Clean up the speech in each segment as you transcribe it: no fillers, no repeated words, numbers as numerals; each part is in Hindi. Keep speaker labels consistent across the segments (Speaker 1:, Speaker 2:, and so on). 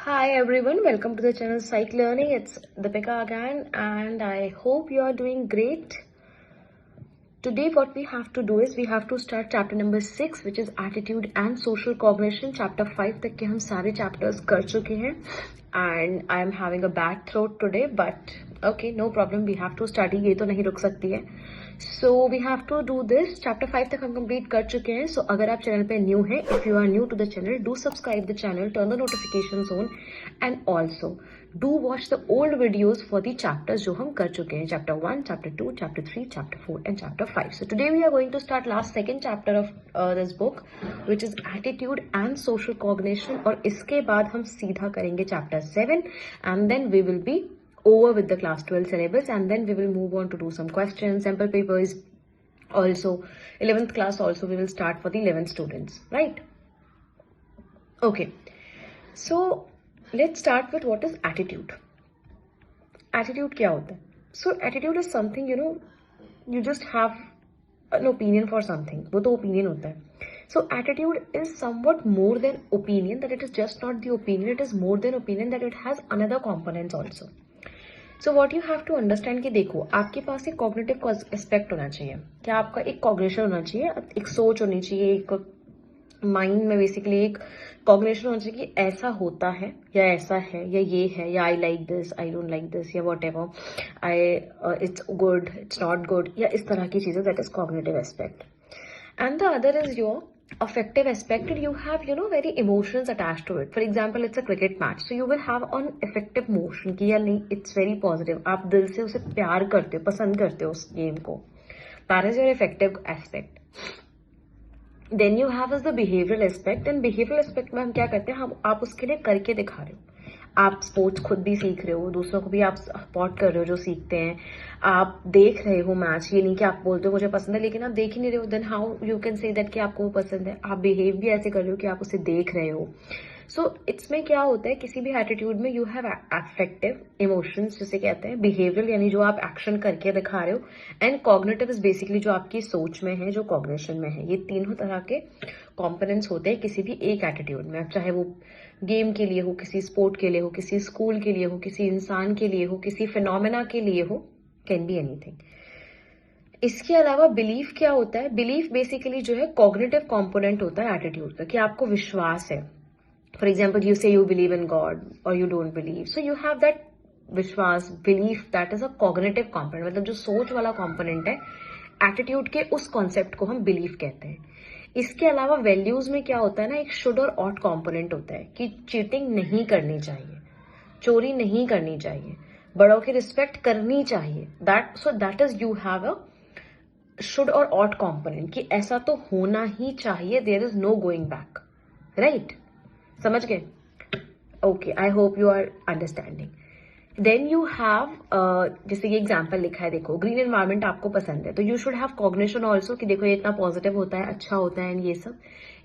Speaker 1: Hi everyone, welcome to the channel Psych Learning. It's Deepika again and I hope you are doing great. Today what we have to do is we have to start chapter number 6 which is attitude and social cognition. Chapter 5 तक के हम सारे chapters कर चुके हैं and I am having a bad throat today but okay no problem, we have to study. ये तो नहीं रुक सकती है. So we have to do this. Chapter 5 तक हम complete कर चुके हैं. So अगर आप चैनल पे न्यू हैं, if you are new to the channel, do subscribe the channel, turn the notifications on and also do watch the old videos for the chapters जो हम कर चुके हैं. Chapter 1, Chapter 2, Chapter 3, Chapter 4 and Chapter 5. So today we are going to start last second chapter of this book which is attitude and social cognition और इसके बाद हम सीधा करेंगे Chapter 7 and then we will be over with the class 12 syllabus and then we will move on to do some questions, sample papers. Also 11th class also we will start for the 11th students, right? Okay, so let's start with what is attitude. Attitude क्या होता है? So attitude is something, you just have an opinion for something. वो तो opinion होता है. So attitude is somewhat more than opinion, that it is just not the opinion, it is more than opinion, that it has another components also. So what you have to understand कि देखो आपके पास एक कॉग्निटिव एस्पेक्ट होना चाहिए. क्या आपका एक कॉग्निशन होना चाहिए, एक सोच होनी चाहिए, एक माइंड में बेसिकली एक कॉग्निशन होना चाहिए कि ऐसा होता है या ऐसा है या ये है या I like this, I don't like this या whatever, I it's good, it's not good, या इस तरह की चीजें. That is cognitive aspect. And the other is your affective aspect, and you have very emotions attached to it. For example, it's a cricket match, so you will have on affective motion कि या नहीं, it's very positive, आप दिल से उसे प्यार करते हो, पसंद करते हो उस गेम को. That is your affective aspect. Then you have is the behavioral aspect, and behavioral aspect में हम क्या करते हैं, हम आप उसके लिए करके दिखा रहे हो. आप स्पोर्ट्स खुद भी सीख रहे हो, दूसरों को भी आप सपोर्ट कर रहे हो जो सीखते हैं. आप देख रहे हो मैच, ये नहीं कि आप बोलते हो मुझे पसंद है लेकिन आप देख ही नहीं रहे हो. Then how you can say that कि आपको वो पसंद है. आप बिहेव भी ऐसे कर रहे हो कि आप उसे देख रहे हो. सो इसमें क्या होता है, किसी भी एटीट्यूड में यू हैव अफेक्टिव इमोशंस जिसे कहते हैं, बिहेवियरल यानी जो आप एक्शन करके दिखा रहे हो, एंड कॉग्निटिव इज बेसिकली जो आपकी सोच में है, जो कॉग्निशन में है. ये तीनों तरह के कॉम्पोनेंट्स होते हैं किसी भी एक एटीट्यूड में, चाहे वो गेम के लिए हो, किसी स्पोर्ट के लिए हो, किसी स्कूल के लिए हो, किसी इंसान के लिए हो, किसी फिनोमेना के लिए हो, कैन बी एनीथिंग. इसके अलावा बिलीफ क्या होता है, बिलीफ बेसिकली जो है कॉग्निटिव कॉम्पोनेंट होता है एटीट्यूड का, कि आपको विश्वास है. For example you say you believe in God और you don't believe, so you have that विश्वास, belief, that is a cognitive component. मतलब जो सोच वाला कॉम्पोनेंट है एटीट्यूड के, उस कॉन्सेप्ट को हम बिलीफ कहते हैं. इसके अलावा वैल्यूज में क्या होता है ना, एक शुड और ऑट कॉम्पोनेंट होता है कि चीटिंग नहीं करनी चाहिए, चोरी नहीं करनी चाहिए, बड़ों की रिस्पेक्ट करनी चाहिए. That is you have a should और ऑट कॉम्पोनेंट कि ऐसा तो होना ही चाहिए, there is no going back. Right, समझ गए? Okay, I hope you are understanding. Then you have जैसे ये एग्जाम्पल लिखा है, देखो ग्रीन एनवायरमेंट आपको पसंद है, तो you should have cognition also कि देखो ये इतना पॉजिटिव होता है, अच्छा होता है एंड ये सब.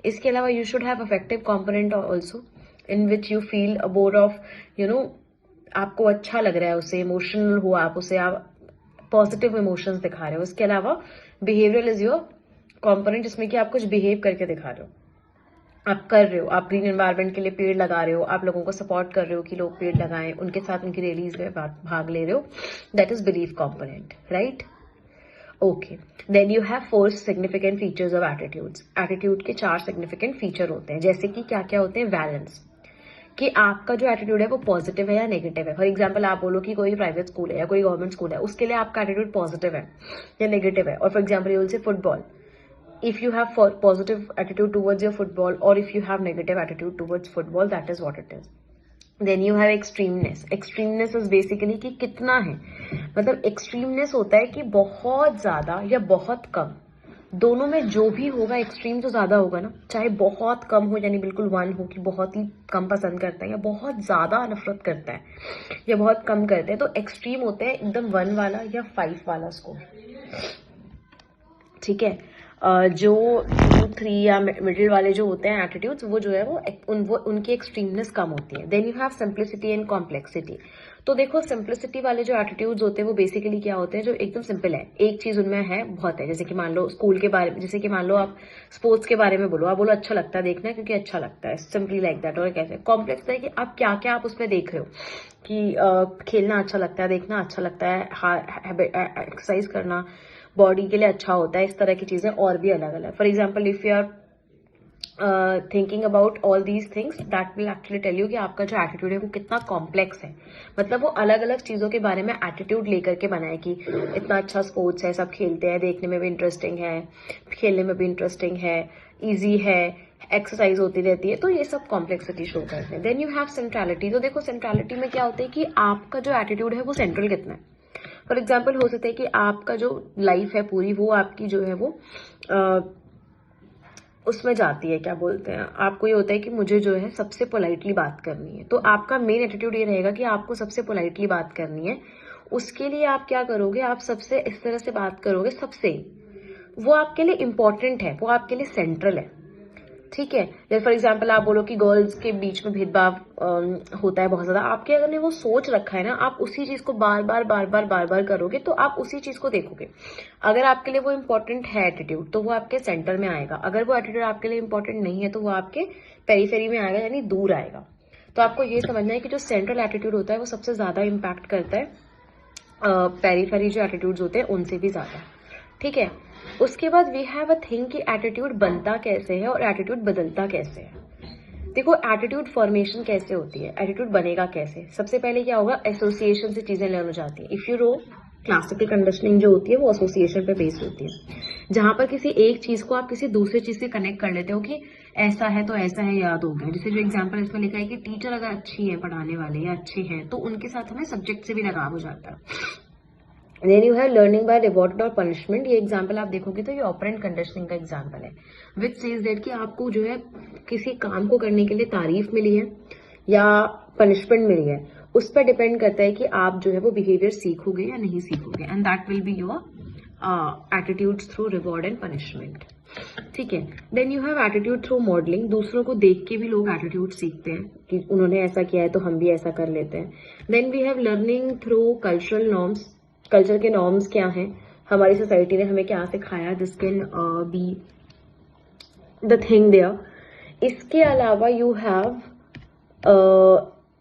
Speaker 1: इसके अलावा you should have affective component also in which you feel about of आपको अच्छा लग रहा है उससे, इमोशनल हो आप उसे, आप पॉजिटिव इमोशंस दिखा रहे हो. इसके अलावा बिहेवियरल इज योर कॉम्पोनेंट जिसमें कि आप कुछ बिहेव करके दिखा रहे हो, आप कर रहे हो, आप ग्रीन एनवायरनमेंट के लिए पेड़ लगा रहे हो, आप लोगों को सपोर्ट कर रहे हो कि लोग पेड़ लगाएं, उनके साथ उनकी रैलीज में भाग ले रहे हो. That is belief component, right? Okay, then you have 4 significant features of attitudes. Attitude के 4 सिग्निफिकेंट फीचर होते हैं, जैसे कि क्या क्या होते हैं, बैलेंस, कि आपका जो एटीट्यूड है वो पॉजिटिव है या नेगेटिव है. फॉर एग्जाम्पल आप बोलो कि कोई प्राइवेट स्कूल है या कोई गवर्नमेंट स्कूल है, उसके लिए आपका एटीट्यूड पॉजिटिव है या नेगेटिव है. और फॉर एग्जाम्पल यू विल से football, if you have positive attitude towards your football or if you have negative attitude towards football, that is what it is. Then you have extremeness. Extremeness is basically कि कितना है, मतलब extremeness होता है कि बहुत ज्यादा या बहुत कम, दोनों में जो भी होगा एक्सट्रीम तो ज्यादा होगा ना, चाहे बहुत कम हो यानी बिल्कुल 1 हो कि बहुत ही कम पसंद करता है, या बहुत ज्यादा नफरत करता है या बहुत कम करते हैं, तो एक्सट्रीम होते हैं एकदम 1 वाला या 5 वाला स्कोर. ठीक है. जो 2-3 या मिडिल वाले जो होते हैं एटीट्यूड्स, वो जो है वो उनकी एक्सट्रीमनेस कम होती है. Then you have simplicity and complexity. तो देखो सिंप्लिसिटी वाले जो एटीट्यूड्स होते हैं वो बेसिकली क्या होते हैं, जो एकदम सिंपल है, एक चीज उनमें है बहुत है. जैसे कि मान लो स्कूल के बारे में, जैसे कि मान लो आप स्पोर्ट्स के बारे में बोलो, आप बोलो अच्छा लगता है देखना क्योंकि अच्छा लगता है, सिंपली लाइक दैट. और कैसे कॉम्प्लेक्स है कि आप क्या क्या आप उसमें देख रहे हो, कि खेलना अच्छा लगता है, देखना अच्छा लगता है, एक्सरसाइज करना बॉडी के लिए अच्छा होता है, इस तरह की चीजें और भी अलग अलग. For example if you are thinking about all these things, that will actually tell you कि आपका जो एटीट्यूड है वो कितना कॉम्प्लेक्स है. मतलब वो अलग अलग चीजों के बारे में एटीट्यूड लेकर के बना है कि इतना अच्छा स्पोर्ट्स है, सब खेलते हैं, देखने में भी इंटरेस्टिंग है, खेलने में भी इंटरेस्टिंग है, ईजी है, एक्सरसाइज होती रहती है. तो ये सब कॉम्प्लेक्सिटी शो करते हैं. Then you have centrality. तो देखो सेंट्रलिटी में क्या होता है कि आपका जो एटीट्यूड है वो सेंट्रल कितना है. फॉर एग्जाम्पल हो सकता है कि आपका जो लाइफ है पूरी, वो आपकी जो है वो उसमें जाती है, क्या बोलते हैं, आपको ये होता है कि मुझे जो है सबसे पोलाइटली बात करनी है. तो आपका मेन एटीट्यूड ये रहेगा कि आपको सबसे पोलाइटली बात करनी है. उसके लिए आप क्या करोगे, आप सबसे इस तरह से बात करोगे, सबसे वो आपके लिए इंपॉर्टेंट है, वो आपके लिए सेंट्रल है. ठीक है. जैसे फॉर एग्जाम्पल आप बोलो कि गर्ल्स के बीच में भेदभाव होता है बहुत ज्यादा, आपके अगर ने वो सोच रखा है ना, आप उसी चीज को बार बार करोगे, तो आप उसी चीज को देखोगे. अगर आपके लिए वो इम्पोर्टेंट है एटीट्यूड, तो वो आपके सेंटर में आएगा. अगर वो एटीट्यूड आपके लिए इम्पोर्टेंट नहीं है, तो वो आपके पेरीफेरी में आएगा, यानी दूर आएगा. तो आपको ये समझना है कि जो सेंट्रल एटीट्यूड होता है वो सबसे ज्यादा इम्पैक्ट करता है पेरीफेरी जो एटीट्यूड्स होते हैं उनसे भी ज्यादा. ठीक है. उसके बाद वी हैव अ थिंग कि एटीट्यूड बनता कैसे है और एटीट्यूड बदलता कैसे है. देखो एटीट्यूड फॉर्मेशन कैसे होती है, एटीट्यूड बनेगा कैसे. सबसे पहले क्या होगा, एसोसिएशन से चीजें लर्न हो जाती है. If you row classical conditioning जो होती है वो एसोसिएशन पे बेस्ड होती है, जहां पर किसी एक चीज को आप किसी दूसरे चीज से कनेक्ट कर लेते हो कि ऐसा है तो ऐसा है, याद हो गया. जैसे जो एग्जाम्पल इसमें लिखा है कि टीचर अगर अच्छी है पढ़ाने वाले या अच्छे हैं, तो उनके साथ हमें सब्जेक्ट से भी लगाव हो जाता है. Then you have learning by reward और पनिशमेंट. ये एग्जाम्पल आप देखोगे तो ये ऑपरेंट कंडीशनिंग का एग्जाम्पल है, विच सेज दैट कि आपको जो है किसी काम को करने के लिए तारीफ मिली है या पनिशमेंट मिली है, उस पर डिपेंड करता है कि आप जो है वो बिहेवियर सीखोगे या नहीं सीखोगे. And that will be your attitude through reward and punishment. ठीक है. Then you have attitude through modelling. दूसरों को देख के भी लोग एटीट्यूड सीखते हैं कि उन्होंने ऐसा किया है तो हम भी ऐसा कर लेते हैं. Then we have learning through cultural norms. Culture के नॉर्म्स क्या हैं, हमारी सोसाइटी ने हमें क्या सिखाया, this can be the thing there. इसके अलावा you have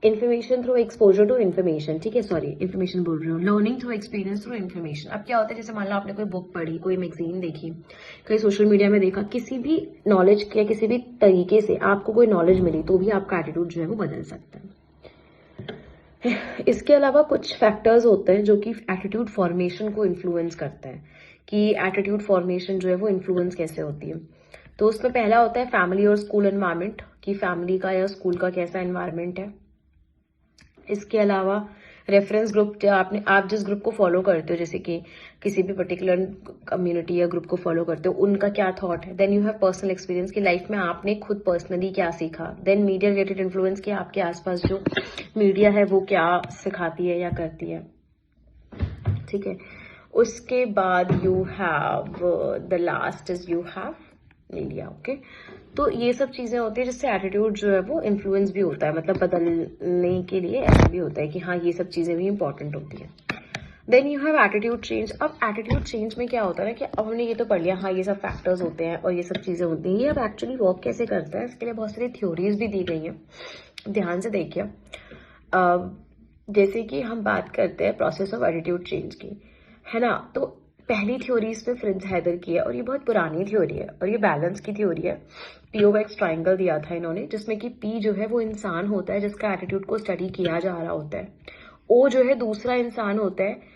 Speaker 1: information through exposure to information. ठीक है, सॉरी इन्फॉर्मेशन बोल रही हूँ, learning through experience through information. अब क्या होता है, जैसे मान लो आपने कोई बुक पढ़ी, कोई मैगजीन देखी, कोई सोशल मीडिया में देखा, किसी भी नॉलेज या किसी भी तरीके से आपको कोई नॉलेज मिली, तो भी आपका एटीट्यूड जो है वो बदल सकता है. इसके अलावा कुछ फैक्टर्स होते हैं जो कि एटीट्यूड फॉर्मेशन को इन्फ्लुएंस करते हैं, कि एटीट्यूड फॉर्मेशन जो है वो इन्फ्लुएंस कैसे होती है. तो उसमें पहला होता है फैमिली और स्कूल एनवायरनमेंट, कि फैमिली का या स्कूल का कैसा एनवायरनमेंट है. इसके अलावा रेफरेंस ग्रुप, आप जिस ग्रुप को फॉलो करते हो, जैसे कि किसी भी पर्टिकुलर कम्युनिटी या ग्रुप को फॉलो करते हो, उनका क्या थॉट है. Then you have personal experience, की लाइफ में आपने खुद पर्सनली क्या सीखा. देन मीडिया रिलेटेड इन्फ्लुएंस, की आपके आसपास जो मीडिया है वो क्या सिखाती है या करती है. ठीक है. उसके बाद you have the last is you have media. Okay. तो ये सब चीजें होती है जिससे एटीट्यूड जो है वो इन्फ्लुएंस भी होता है, मतलब बदलने के लिए ऐसा भी होता है कि हाँ ये सब चीजें भी इंपॉर्टेंट होती है. Then you have attitude change. अब एटीट्यूड चेंज में क्या होता है ना, कि अब हमने ये तो पढ़ लिया, हाँ ये सब फैक्टर्स होते हैं और ये सब चीजें होती हैं, ये अब एक्चुअली वर्क कैसे करता है, इसके लिए बहुत सारी थ्योरीज भी दी गई है, ध्यान से देखिए. जैसे कि हम बात करते हैं प्रोसेस ऑफ एटीट्यूड चेंज की, है ना. तो पहली थ्योरी इसमें फ्रिंज हैदर की है, और ये बहुत पुरानी थ्योरी है, और ये बैलेंस की थ्योरी है. POX ट्राइंगल दिया था इन्होंने, जिसमें कि P जो है वो इंसान होता है जिसका एटीट्यूड को स्टडी किया जा रहा होता है, O जो है दूसरा इंसान होता है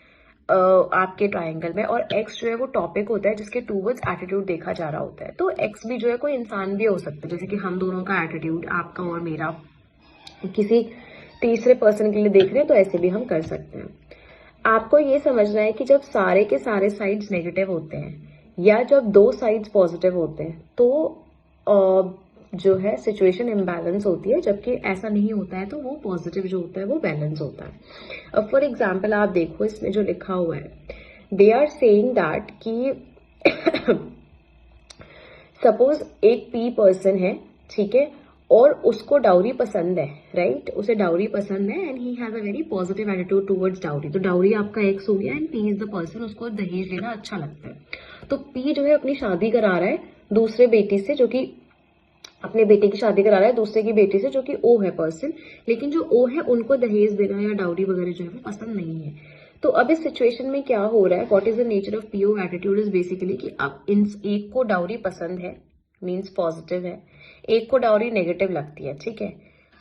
Speaker 1: आपके ट्राइंगल में, और X जो है वो टॉपिक होता है जिसके टूवर्ड्स एटीट्यूड देखा जा रहा होता है. तो X भी जो है कोई इंसान भी हो सकता है, जैसे कि हम दोनों का एटीट्यूड, आपका और मेरा, किसी तीसरे पर्सन के लिए देख रहे हैं, तो ऐसे भी हम कर सकते हैं. आपको ये समझना है कि जब सारे के सारे साइड्स नेगेटिव होते हैं या जब दो साइड्स पॉजिटिव होते हैं, तो जो है सिचुएशन इम्बैलेंस होती है, जबकि ऐसा नहीं होता है तो वो पॉजिटिव जो होता है वो बैलेंस होता है. अब फॉर एग्जाम्पल आप देखो इसमें जो लिखा हुआ है, दे आर सेइंग दैट कि सपोज एक पी पर्सन है, ठीक है, और उसको डाउरी पसंद है, राइट, उसे डाउरी पसंद है and he has a very positive attitude towards dowry. तो डाउरी आपका एक्स हो गया and P is the person, उसको दहेज लेना अच्छा लगता है। तो पी जो है अपनी शादी करा रहा है दूसरे बेटी से, जो कि अपने बेटे की शादी करा रहा है दूसरे की बेटी से, जो कि ओ है पर्सन, लेकिन जो ओ है उनको दहेज देना या डाउरी वगैरह जो है वो पसंद नहीं है। तो अब इस सिचुएशन में क्या हो रहा है, what is the nature of PO attitude is basically कि अब इन एक को डाउरी पसंद है, मीन्स पॉजिटिव है, एक को डाउरी नेगेटिव लगती है, ठीक है।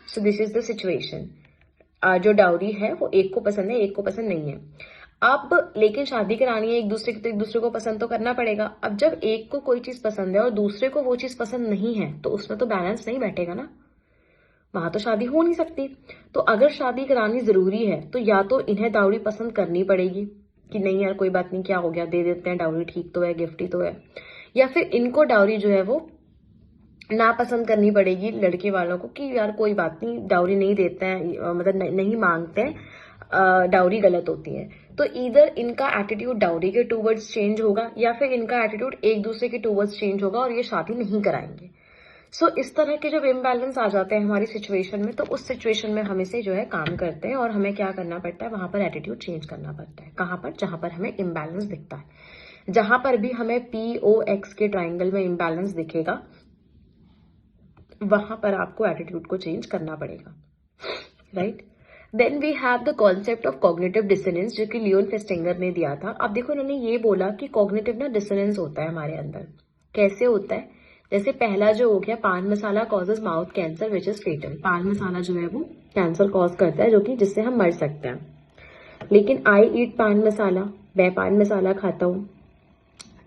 Speaker 1: So this is the situation, जो डाउरी है वो एक को पसंद है, एक को पसंद नहीं है। अब लेकिन शादी करानी है एक दूसरे की, तो एक दूसरे को पसंद तो करना पड़ेगा। अब जब एक को कोई चीज पसंद है और दूसरे को वो चीज पसंद नहीं है, तो उसमें तो बैलेंस नहीं बैठेगा ना, वहां तो शादी हो नहीं सकती। तो अगर शादी करानी जरूरी है तो या तो इन्हें डाउरी पसंद करनी पड़ेगी कि नहीं यार कोई बात नहीं, क्या हो गया, दे देते हैं डाउरी, ठीक तो है, गिफ्ट ही तो है, या फिर इनको डाउरी जो है वो ना पसंद करनी पड़ेगी लड़के वालों को कि यार कोई बात नहीं, डाउरी नहीं देते हैं, मतलब नहीं मांगते हैं, डाउरी गलत होती है। तो इधर इनका एटीट्यूड डाउरी के टूवर्ड्स चेंज होगा या फिर इनका एटीट्यूड एक दूसरे के टूवर्ड्स चेंज होगा और ये शादी नहीं कराएंगे। सो इस तरह के जब इम्बैलेंस आ जाते हैं हमारी सिचुएशन में, तो उस सिचुएशन में हम इसे जो है काम करते हैं और हमें क्या करना पड़ता है, वहां पर एटीट्यूड चेंज करना पड़ता है। कहां पर, जहां पर हमें इम्बैलेंस दिखता है। जहां पर भी हमें पी ओ एक्स के ट्राइंगल में इम्बैलेंस दिखेगा, वहां पर आपको एटीट्यूड को चेंज करना पड़ेगा, right. Then we have the concept of cognitive dissonance, जो कि लियोन फेस्टिंगर ने दिया था। अब देखो इन्होंने ये बोला कि कॉग्निटिव ना डिसोनेंस होता है हमारे अंदर। कैसे होता है, जैसे पहला जो हो गया, paan masala causes mouth cancer which is fatal. Paan masala जो है वो कैंसर कॉज करता है, जो कि जिससे हम मर सकते हैं। लेकिन आई ईट पान मसाला, मैं पान मसाला खाता हूँ,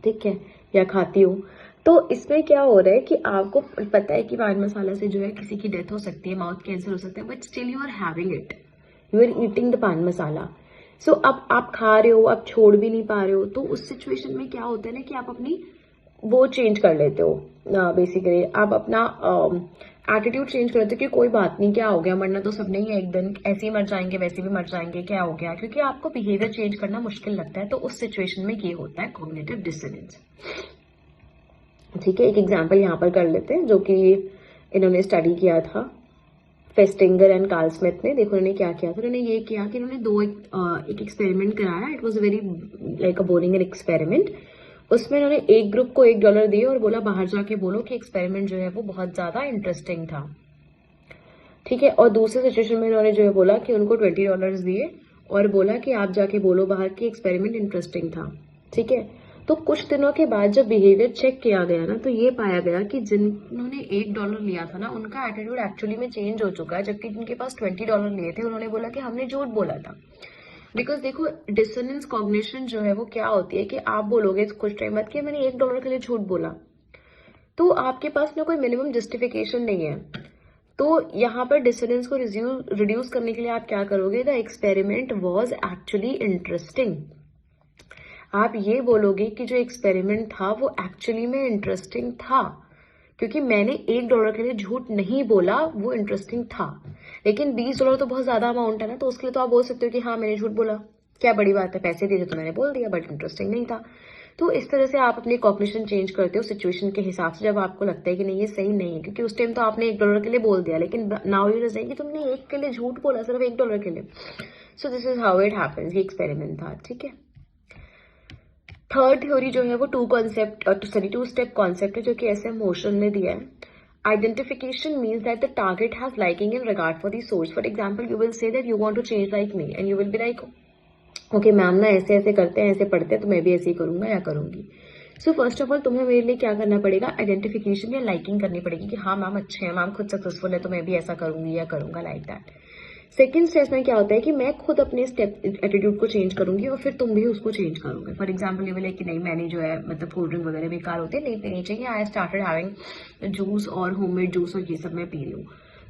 Speaker 1: ठीक है, या खाती हूँ। तो इसमें क्या हो रहा है कि आपको पता है कि पान मसाला से जो है किसी की डेथ हो सकती है, माउथ कैंसर हो सकता है, but still you are having it, you are eating the paan masala. सो अब आप खा रहे हो, आप छोड़ भी नहीं पा रहे हो। तो उस सिचुएशन में क्या होता है ना कि आप अपनी वो चेंज कर लेते हो, बेसिकली आप अपना एटीट्यूड चेंज कर लेते हो कि कोई बात नहीं, क्या हो गया, मरना तो सब नहीं है, एक दिन ऐसे ही मर जाएंगे, वैसे भी मर जाएंगे, क्या हो गया, क्योंकि आपको बिहेवियर चेंज करना मुश्किल लगता है। तो उस सिचुएशन में ये होता है कॉग्निटिव डिसोनेंस, ठीक है। एक एग्जाम्पल यहाँ पर कर लेते हैं जो कि इन्होंने स्टडी किया था, फेस्टिंगर एंड कार्ल स्मिथ ने। देखो इन्होंने क्या किया था, उन्होंने ये किया कि इन्होंने एक एक्सपेरिमेंट कराया। It was very like a boring experiment. उसमें इन्होंने एक ग्रुप को $1 दिए और बोला बाहर जाके बोलो कि एक्सपेरिमेंट जो है वो बहुत ज्यादा इंटरेस्टिंग था, ठीक है। और दूसरे सिचुएशन में इन्होंने जो है बोला कि उनको $20 दिए और बोला कि आप जाके बोलो बाहर कि एक्सपेरिमेंट इंटरेस्टिंग था, ठीक है। तो कुछ दिनों के बाद जब बिहेवियर चेक किया गया ना, तो ये पाया गया कि जिन्होंने $1 लिया था ना, उनका एटीट्यूड एक्चुअली में चेंज हो चुका है, जबकि जिनके पास $20 लिए थे उन्होंने बोला कि हमने झूठ बोला था। बिकॉज देखो डिसोनेंस कॉग्निशन जो है वो क्या होती है कि आप बोलोगे कुछ टाइम बाद कि मैंने $1 के लिए झूठ बोला, तो आपके पास ना कोई मिनिमम जस्टिफिकेशन नहीं है। तो यहाँ पर डिसोनेंस को रिड्यूस करने के लिए आप क्या करोगे, the experiment was actually interesting. आप ये बोलोगे कि जो एक्सपेरिमेंट था वो एक्चुअली में इंटरेस्टिंग था, क्योंकि मैंने $1 के लिए झूठ नहीं बोला, वो इंटरेस्टिंग था। लेकिन $20 तो बहुत ज्यादा अमाउंट है ना, तो उसके लिए तो आप बोल सकते हो कि हाँ मैंने झूठ बोला, क्या बड़ी बात है, पैसे दिए तो मैंने बोल दिया, बट इंटरेस्टिंग नहीं था। तो इस तरह से आप अपनी कॉग्निशन चेंज करते हो सिचुएशन के हिसाब से, जब आपको लगता है कि नहीं ये सही नहीं है, क्योंकि उस टाइम तो आपने $1 के लिए बोल दिया, लेकिन नाउ यू आर सेइंग कि तुमने एक के लिए झूठ बोला, सिर्फ $1 के लिए। So this is how it happens, ये एक्सपेरिमेंट था, ठीक है। थर्ड थ्योरी जो है वो टू स्टेप कॉन्सेप्ट है, जो कि एस एम मोशन ने दिया है। Identification means that the target has liking in regard for the source. For example you will say that you want to change like me and you will be like okay ma'am ना ऐसे ऐसे करते हैं, ऐसे पढ़ते हैं, तो मैं भी ऐसे ही करूंगा या करूंगी। सो फर्स्ट ऑफ ऑल तुम्हें मेरे लिए क्या करना पड़ेगा, आइडेंटिफिकेशन या लाइकिंग करनी पड़ेगी कि हाँ मैम अच्छे हैं, मैम खुद सक्सेसफुल है, तो मैं भी ऐसा करूंगी या करूंगा, लाइक दैट। सेकेंड स्टेज में क्या होता है कि मैं खुद अपने स्टेप एटीट्यूड को चेंज करूंगी और फिर तुम भी उसको चेंज करोगे। फॉर एग्जाम्पल ये बोले कि नहीं मैंने जो है मतलब कोल्ड ड्रिंक वगैरह बेकार होते हैं, नहीं पीनी चाहिए, आई स्टार्टेड हैविंग जूस और होममेड जूस और ये सब मैं पी लूँ,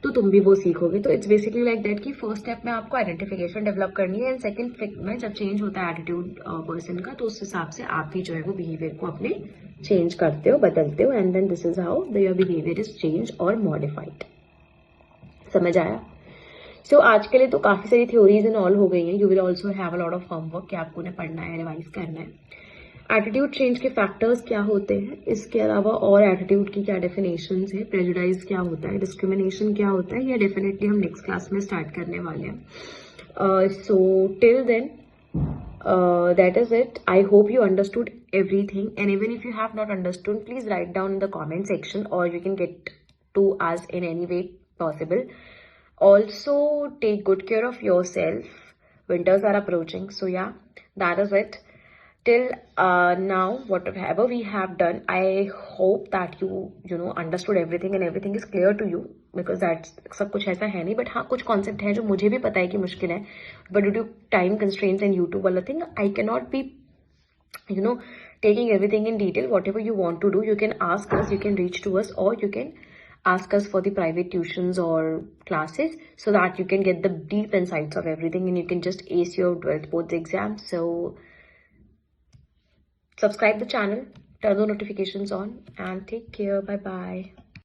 Speaker 1: तो तुम भी वो सीखोगे। तो इट्स बेसिकली लाइक दैट कि फर्स्ट स्टेप में आपको आइडेंटिफिकेशन डेवलप करनी है एंड सेकंड में जब चेंज होता है एटीट्यूड पर्सन का, तो उस हिसाब से आप भी जो है वो बिहेवियर को अपने चेंज करते हो, बदलते हो, and then this is how your behaviour is change और मॉडिफाइड। समझ आया? सो आज के लिए तो काफी सारी थ्योरीज एंड ऑल हो गई हैं। You will also have a lot of homework कि आपको उन्हें पढ़ना है, रिवाइज करना है। एटीट्यूड चेंज के फैक्टर्स क्या होते हैं, इसके अलावा और एटीट्यूड की क्या डेफिनेशंस है, प्रेजुडाइज क्या होता है, डिस्क्रिमिनेशन क्या होता है, ये डेफिनेटली हम नेक्स्ट क्लास में स्टार्ट करने वाले हैं. So till then, that is it. I hope you understood everything, and even if you have not understood, please write down in the comment section, or you can get to us in any way possible. Also, take good care of yourself. Winters are approaching, so yeah, that is it. Till now, whatever we have done, I hope that you know understood everything and everything is clear to you, because that's सब कुछ ऐसा है नहीं, but हाँ कुछ कॉन्सेप्ट है जो मुझे भी पता है कि मुश्किल है, but due to time constraints and YouTube वाला thing, I cannot be you know taking everything in detail. Whatever you want to do, you can ask us, you can reach to us, or you can ask us for the private tuitions or classes, so that you can get the deep insights of everything and you can just ace your 12th boards exam. So subscribe the channel, turn the notifications on, and take care. Bye bye.